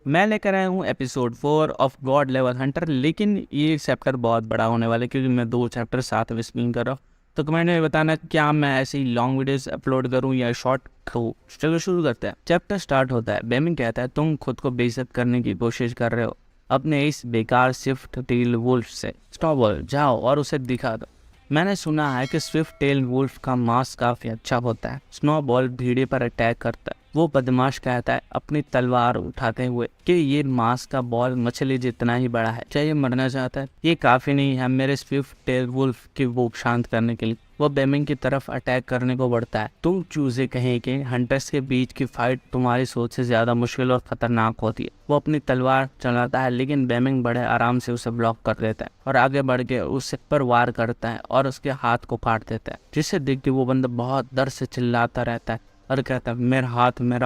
मैं लेकर आया हूँ episode 4 of God level Hunter. लेकिन ये चैप्टर बहुत बड़ा होने वाला है क्योंकि मैं 2 चैप्टर साथ में स्पिन कर रहा हूँ। तो कमेंट में बताना क्या मैं ऐसे ही लॉन्ग वीडियोस अपलोड करूँ या शॉर्ट करूँ। चलो शुरू करते हैं। चैप्टर स्टार्ट होता है। बेमिंग कहता है तुम खुद को बेइज्जत करने की कोशिश कर रहे हो अपने इस बेकार स्विफ्ट टेल वुल्फ से। स्नोबॉल जाओ और उसे दिखा दो। मैंने सुना है कि स्विफ्ट टेल वुल्फ का मांस काफी अच्छा होता है। स्नोबॉल भीड़े पर अटैक करता है। वो बदमाश कहता है अपनी तलवार उठाते हुए कि ये मांस का बॉल मछली जितना ही बड़ा है। क्या ये मरना चाहता है? ये काफी नहीं है मेरे स्विफ्ट टेल वुल्फ की भूख शांत करने के लिए। वो बेमिंग की तरफ अटैक करने को बढ़ता है। तुम चूजे कहें कि हंटर्स के बीच की फाइट तुम्हारी सोच से ज्यादा मुश्किल और खतरनाक होती है। वो अपनी तलवार चलाता है लेकिन बेमिंग बड़े आराम से उसे ब्लॉक कर देता है और आगे बढ़ के उससे पर वार करता है और उसके हाथ को काट देता है, जिसे देख के वो बंदा बहुत दर्द से चिल्लाता रहता है और कहता है मेरा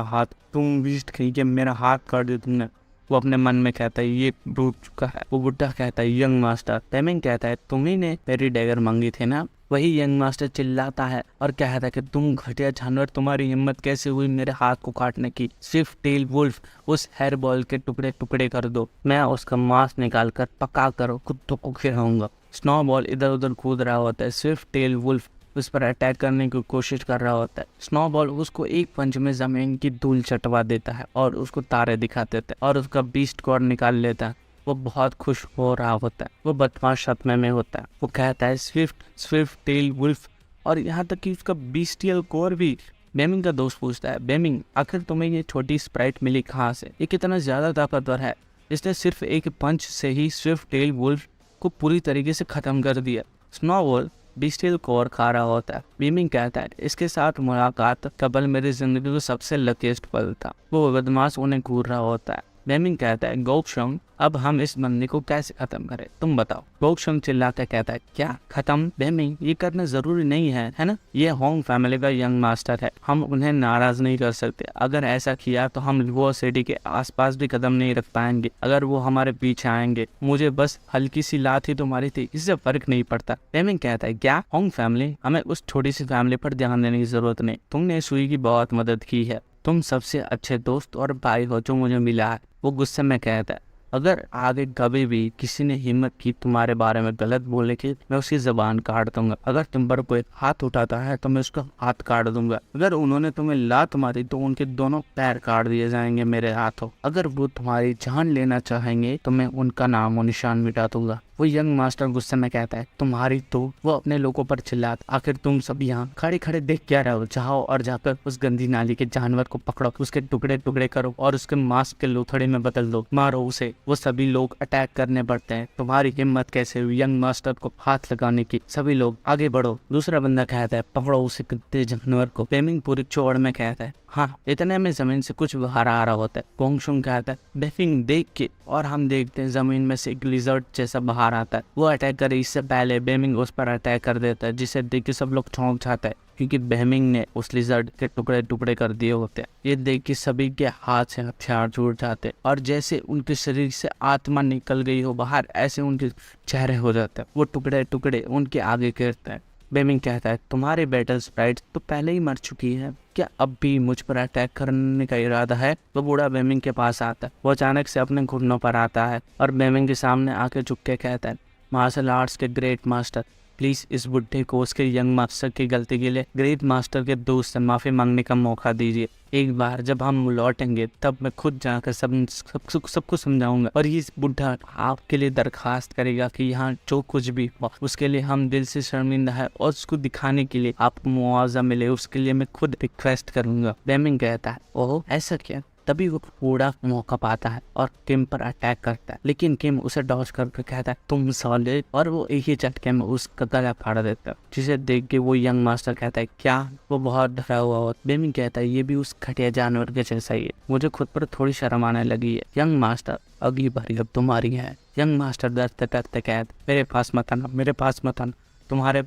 हाथ, तुम बीस्ट कहीं के मेरा हाथ काट दिया तुमने। वो अपने मन में कहता है ये डूब चुका है। वो बुढ़ा कहता है यंग मास्टर। बेमिंग कहता है तुम्ही ने मेरी डैगर मांगी थी ना। वही यंग मास्टर चिल्लाता है और कहता है कि तुम घटिया जानवर, तुम्हारी हिम्मत कैसे हुई मेरे हाथ को काटने की। स्विफ्ट टेल वुल्फ उस हेयर बॉल के टुकड़े टुकड़े कर दो, मैं उसका मांस निकाल कर पका कर कुत्तों को खिलाऊंगा। स्नोबॉल इधर उधर कूद रहा होता है। स्विफ्ट टेल वुल्फ उस पर अटैक करने की कोशिश कर रहा होता है। स्नोबॉल उसको एक पंच में जमीन की धूल चटवा देता है और उसको तारे दिखा देता है और उसका बीस्ट कॉर्ड निकाल लेता है। वो बहुत खुश हो रहा होता है। वो बदमाश सदमे में होता है। वो कहता है स्विफ्ट टेल वुल्फ, और यहाँ तक कि उसका बीस्टियल कोर भी। बेमिंग का दोस्त पूछता है बेमिंग आखिर तुम्हें ये छोटी स्प्राइट मिली कहाँ से? ये कितना ज्यादा ताकतवर है? इसने सिर्फ एक पंच से ही स्विफ्ट टेल वुल्फ को पूरी तरीके से खत्म कर दिया। स्नोबॉल बीस्टियल कोर खा रहा होता है। बेमिंग कहता है इसके साथ मुलाकात का पल मेरी जिंदगी का सबसे लकीस्ट पल था। वो बदमाश उन्हें घूर रहा होता है। बेमिंग कहता है गोक्शंग अब हम इस बंदे को कैसे खत्म करें, तुम बताओ। गोक्शंग चिल्लाकर कहता है क्या खत्म? बेमिंग ये करना जरूरी नहीं है ना? ये होंग फैमिली का यंग मास्टर है, हम उन्हें नाराज नहीं कर सकते। अगर ऐसा किया तो हम लुओ सिटी के आसपास भी कदम नहीं रख पाएंगे। अगर वो हमारे पीछे आएंगे, मुझे बस हल्की सी लात ही तो मारी थी, इससे फर्क नहीं पड़ता। बेमिंग कहता है क्या होंग फैमिली? हमें उस छोटी सी फैमिली पर ध्यान देने की जरूरत नहीं। तुमने सुई की बहुत मदद की है, तुम सबसे अच्छे दोस्त और भाई हो जो मुझे मिला है। वो गुस्से में कहता है अगर आगे कभी भी किसी ने हिम्मत की तुम्हारे बारे में गलत बोलने की, मैं उसकी जबान काट दूंगा। अगर तुम पर कोई हाथ उठाता है तो मैं उसका हाथ काट दूंगा। अगर उन्होंने तुम्हें लात मारी तो उनके दोनों पैर काट दिए जाएंगे मेरे हाथों। अगर वो तुम्हारी जान लेना चाहेंगे तो मैं उनका नाम और निशान मिटा दूंगा। वो यंग मास्टर गुस्से में कहता है तुम्हारी तो। वो अपने लोगों पर चिल्लाता आखिर तुम सब यहाँ खड़े खड़े देख क्या रहे हो? जाओ और जाकर उस गंदी नाली के जानवर को पकड़ो, उसके टुकड़े टुकड़े करो और उसके मांस के लोथड़े में बदल दो, मारो उसे। वो सभी लोग अटैक करने बढ़ते हैं। तुम्हारी हिम्मत कैसे हुई यंग मास्टर को हाथ लगाने की? सभी लोग आगे बढ़ो। दूसरा बंदा कहता है पकड़ो उसे गंदे जानवर को। बेमिंग पूरी चौड़ में कहता है हाँ। इतने में जमीन से कुछ बाहर आ रहा होता है। गोंगशुंग कहता है बेमिंग देख के, और हम देखते हैं जमीन में से एक लिजर्ड जैसा बाहर आता है। वो अटैक करे इससे पहले बेमिंग उस पर अटैक कर देता है, जिसे देख के सब लोग चौंक जाते हैं क्योंकि बेमिंग ने उस लिजर्ड के टुकड़े टुकड़े कर दिए होते हैं। ये देख के सभी के हाथ से हथियार छूट जाते हैं और जैसे उनके शरीर से आत्मा निकल गई हो बाहर, ऐसे उनके चेहरे हो जाते हैं। वो टुकड़े टुकड़े उनके आगे गिरते हैं। बेमिंग कहता है तुम्हारी बैटल स्प्राइट तो पहले ही मर चुकी है, क्या अब भी मुझ पर अटैक करने का इरादा है? वो बूढ़ा बेमिंग के पास आता है। वो अचानक से अपने घुटनों पर आता है और बेमिंग के सामने आके झुक के कहता है मार्शल आर्ट्स के ग्रेट मास्टर, प्लीज इस बुढ़े को उसके यंग मास्टर की गलती के लिए ग्रेट मास्टर के दोस्त से माफी मांगने का मौका दीजिए। एक बार जब हम लौटेंगे तब मैं खुद जाकर सबको समझाऊंगा और ये बुढ़ा आपके लिए दरखास्त करेगा कि यहाँ जो कुछ भी हो उसके लिए हम दिल से शर्मिंदा है और उसको दिखाने के लिए आपको मुआवजा मिले उसके लिए मैं खुद रिक्वेस्ट करूंगा। बेमिंग कहता है ओह ऐसा क्या? तभी वो बूढ़ा मौका पाता है और किम पर अटैक करता है, लेकिन किम उसे डॉज करके कहता है तुम सॉलिड, और वो एक ही झटके में उसका गला फाड़ देता है, जिसे देख के वो यंग मास्टर कहता है क्या? वो बहुत डरा हुआ होता है। बेमिंग कहता है ये भी उस घटिया जानवर के जैसा ही है, मुझे खुद पर थोड़ी शर्म आने लगी है। यंग मास्टर अगली बारी अब तुम्हारी है। यंग मास्टर डरते डरते कहते मेरे पास मत आना,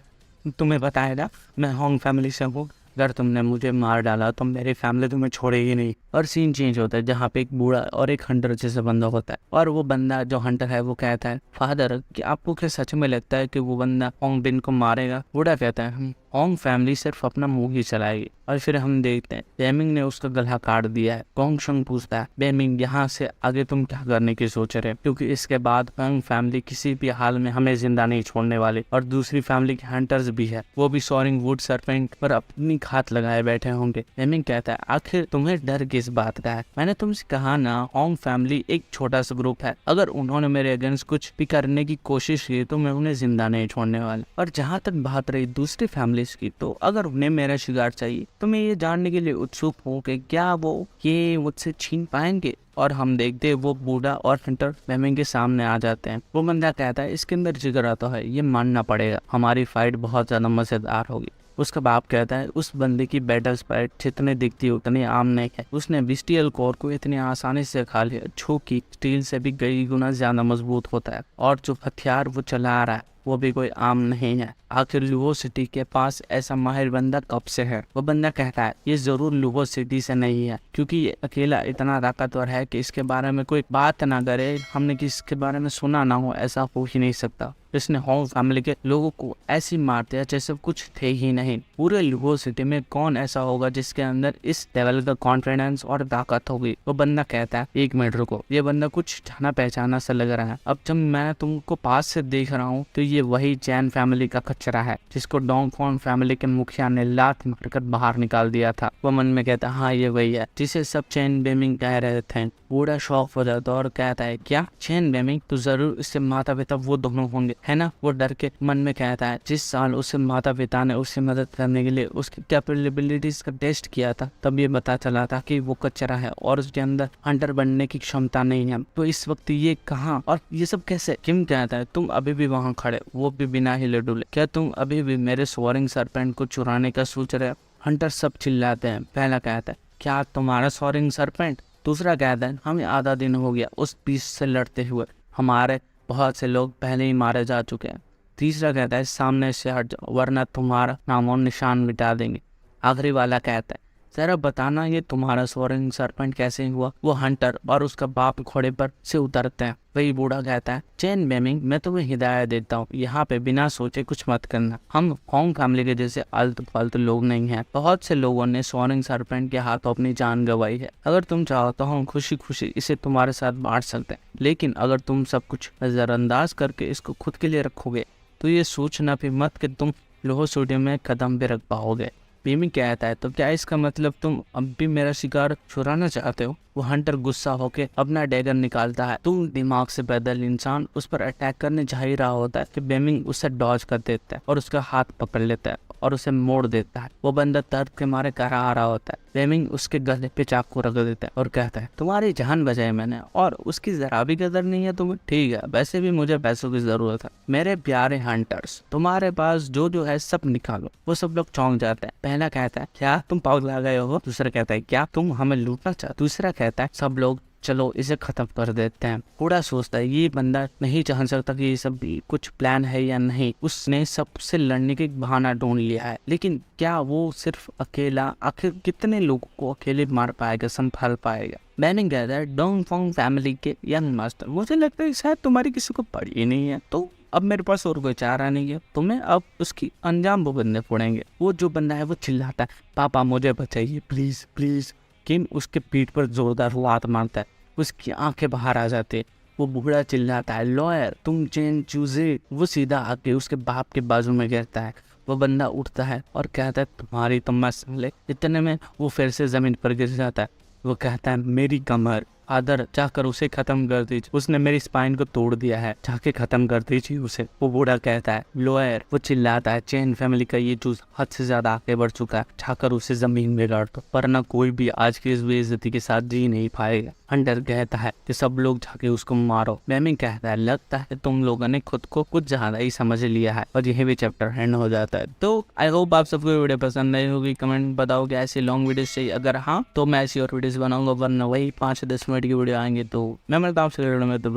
तुम्हें बताया ना मैं होंग फैमिली से हूँ, अगर तुमने मुझे मार डाला तो मेरी फैमिली तुम्हें छोड़ेगी नहीं। और सीन चेंज होता है जहाँ पे एक बूढ़ा और एक हंटर जैसा बंदा होता है और वो बंदा जो हंटर है वो कहता है फादर कि आपको क्या सच में लगता है कि वो बंदा होंग बिन को मारेगा? बूढ़ा कहता है होंग फैमिली सिर्फ अपना मुंह ही चलाएगी। और फिर हम देखते हैं बेमिंग ने उसका गला काट दिया है। गोंग शंग पूछता है बेमिंग यहाँ से आगे तुम क्या करने की सोच रहे हो, क्योंकि इसके बाद होंग फैमिली किसी भी हाल में हमें जिंदा नहीं छोड़ने वाली। और दूसरी फैमिली के हंटर्स भी है, वो भी सॉरिंग वुड सरपेंट पर अपनी घात लगाए बैठे होंगे। बेमिंग कहता है आखिर तुम्हें डर किस बात का है, मैंने तुमसे कहा ना होंग फैमिली एक छोटा सा ग्रुप है, अगर उन्होंने मेरे अगेंस्ट कुछ भी करने की कोशिश की तो मैं उन्हें जिंदा नहीं छोड़ने वाला। और जहाँ तक बात रही दूसरी फैमिलीज की, तो अगर उन्हें मेरा शिकार चाहिए तो मैं ये जानने के लिए उत्सुक हूँ कि क्या वो ये मुझसे छीन पाएंगे। और हम देखते हैं वो बूढ़ा और हंटर बेमिंग के सामने आ जाते हैं। वो बंदा कहता है इसके अंदर जिगर आता है, ये मानना पड़ेगा, हमारी फाइट बहुत ज्यादा मजेदार होगी। उसका बाप कहता है उस बंदे की बैटल स्पाइट जितने दिखती उतनी आम नहीं है, उसने बिस्टियल कोर को इतनी आसानी से खा लिया जो कि स्टील से भी कई गुना ज्यादा मजबूत होता है। और जो हथियार वो चला रहा है वो भी कोई आम नहीं है। आखिर लुवो सिटी के पास ऐसा माहिर बंदा कब से है। वो बंदा कहता है ये जरूर लुवो सिटी से नहीं है, क्योंकि ये अकेला इतना ताकतवर है कि इसके बारे में कोई बात ना करे, हमने किसके बारे में सुना ना हो, ऐसा हो ही नहीं सकता। इसने होंग फैमिली के लोगों को ऐसी मार दिया जैसे कुछ थे ही नहीं। पूरे लुवो सिटी में कौन ऐसा होगा जिसके अंदर इस लेवल का कॉन्फिडेंस और ताकत होगी। वो बंदा कहता है एक मिनट रुको, ये बंदा कुछ जाना पहचाना सा लग रहा है। अब जब मैं तुमको पास से देख रहा हूँ तो ये वही चैन फैमिली का कचरा है जिसको डोंगफोंग फैमिली के मुखिया ने लात मारकर बाहर निकाल दिया था। वो मन में कहता हाँ ये वही है जिसे सब चैन बेमिंग कह रहे थे। बूढ़ा शौक हो जाता और कहता है क्या चैन बेमिंग, तो जरूर इससे माता पिता वो दोनों होंगे है ना। वो डर के मन में कहता है जिस साल उसे माता पिता ने उससे मदद करने के लिए उसकी कैपेबिलिटीज का टेस्ट किया था तब ये पता चला था कि वो कचरा है और उसके अंदर हंटर बनने की क्षमता नहीं है। तो इस वक्त ये कहाँ और ये सब कैसे। किम कहता है तुम अभी भी वहाँ खड़े, वो भी बिना हिले डुले, क्या तुम अभी भी मेरे सोअरिंग सरपेंट को चुराने का सोच रहे हो। हंटर सब चिल्लाते हैं। पहला कहता है क्या तुम्हारा सोअरिंग सरपेंट। दूसरा कहता है हमें आधा दिन हो गया उस बीच से लड़ते हुए, हमारे बहुत से लोग पहले ही मारे जा चुके हैं। तीसरा कहता है सामने से हट जाओ वरना तुम्हारा नाम और निशान मिटा देंगे। आखिरी वाला कहता है जरा बताना ये तुम्हारा सोअरिंग सरपेंट कैसे हुआ। वो हंटर और उसका बाप घोड़े पर से उतरते हैं। वही बूढ़ा कहता है चैन बेमिंग मैं तुम्हें हिदायत देता हूँ, यहाँ पे बिना सोचे कुछ मत करना, हम होंग फैमिली के जैसे आलतू फालतू लोग नहीं हैं। बहुत से लोगों ने सोअरिंग सरपेंट के हाथों अपनी जान गंवाई है, अगर तुम चाहो तो हम खुशी खुशी इसे तुम्हारे साथ बांट सकते हैं, लेकिन अगर तुम सब कुछ नजरअंदाज करके इसको खुद के लिए रखोगे तो ये सोचना भी मत कि तुम लोहो स्टूडियो में कदम भी रख पाओगे। बेमिंग कहता है तो क्या इसका मतलब तुम अब भी मेरा शिकार चुराना चाहते हो। वो हंटर गुस्सा होके अपना डैगर निकालता है। तुम दिमाग से पैदल इंसान उस पर अटैक करने जा ही रहा होता है कि बेमिंग उसे डॉज कर देता है और उसका हाथ पकड़ लेता है और उसे मोड़ देता है। वो बंदा दर्द के मारे आ रहा होता है। बेमिंग उसके गले पे चाकू रख देता है और कहता है तुम्हारी जान बचाई मैंने और उसकी जरा भी कदर नहीं है तुम्हें। ठीक है वैसे भी मुझे पैसों की जरूरत है। मेरे प्यारे हंटर्स तुम्हारे पास जो है सब निकालो। वो सब लोग चौंक जाते हैं। पहला कहता है क्या तुम पागल गए हो। दूसरा कहता है क्या तुम हमें लूटना चाहते। तीसरा कहता है सब लोग चलो इसे खत्म कर देते हैं। बूढ़ा सोचता है ये बंदा नहीं जान सकता कि ये सब भी कुछ प्लान है या नहीं। उसने सबसे लड़ने के बहाना ढूंढ लिया है, लेकिन क्या वो सिर्फ अकेला आखिर कितने लोगों को अकेले मार पाएगा, संभाल पाएगा। बेमिंग कहता है डोंगफोंग फैमिली के यंग मास्टर मुझे लगता है शायद तुम्हारी किसी को पड़ी ही नहीं है, तो अब मेरे पास और कोई चारा नहीं है, तुम्हें अब उसकी अंजाम भुगतने पड़ेंगे। वो जो बंदा है वो चिल्लाता है पापा मुझे बचाइए प्लीज प्लीज। किम उसके पीठ पर जोरदार लात मारता है, उसकी आंखें बाहर आ जाती है। वो बूढ़ा चिल्लाता है लॉयर तुम चेन चूजे। वो सीधा आके उसके बाप के बाजू में गिरता है। वो बंदा उठता है और कहता है तुम्हारी तो मैं संभले। इतने में वो फिर से जमीन पर गिर जाता है। वो कहता है मेरी कमर आदर जाकर उसे खत्म कर दीजिए, उसने मेरी स्पाइन को तोड़ दिया है, जाके खत्म कर दीजिए उसे। वो बूढ़ा कहता है लॉयर। वो चिल्लाता है चैन फैमिली का ये चूज हद से ज्यादा आगे बढ़ चुका है, जाकर उसे जमीन में गाड़ दो वरना कोई भी आज की इस बेइज्जती के साथ जी नहीं पाएगा। हंटर कहता है कि सब लोग जाके उसको मारो। बेमिंग कहता है लगता है तुम लोगों ने खुद को कुछ ज्यादा ही समझ लिया है। और यही भी चैप्टर एंड हो जाता है। तो आई होप आप सबको वीडियो पसंद आई होगी। कमेंट बताओ कि ऐसी लॉन्ग वीडियोस चाहिए, अगर हाँ तो मैं ऐसी और वीडियोस बनाऊंगा, वरना वही 5 से 10 मिनट की वीडियो आएंगे। तो मैं मिलता हूँ आपसे वीडियो में, तो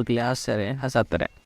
हंसाते रहे।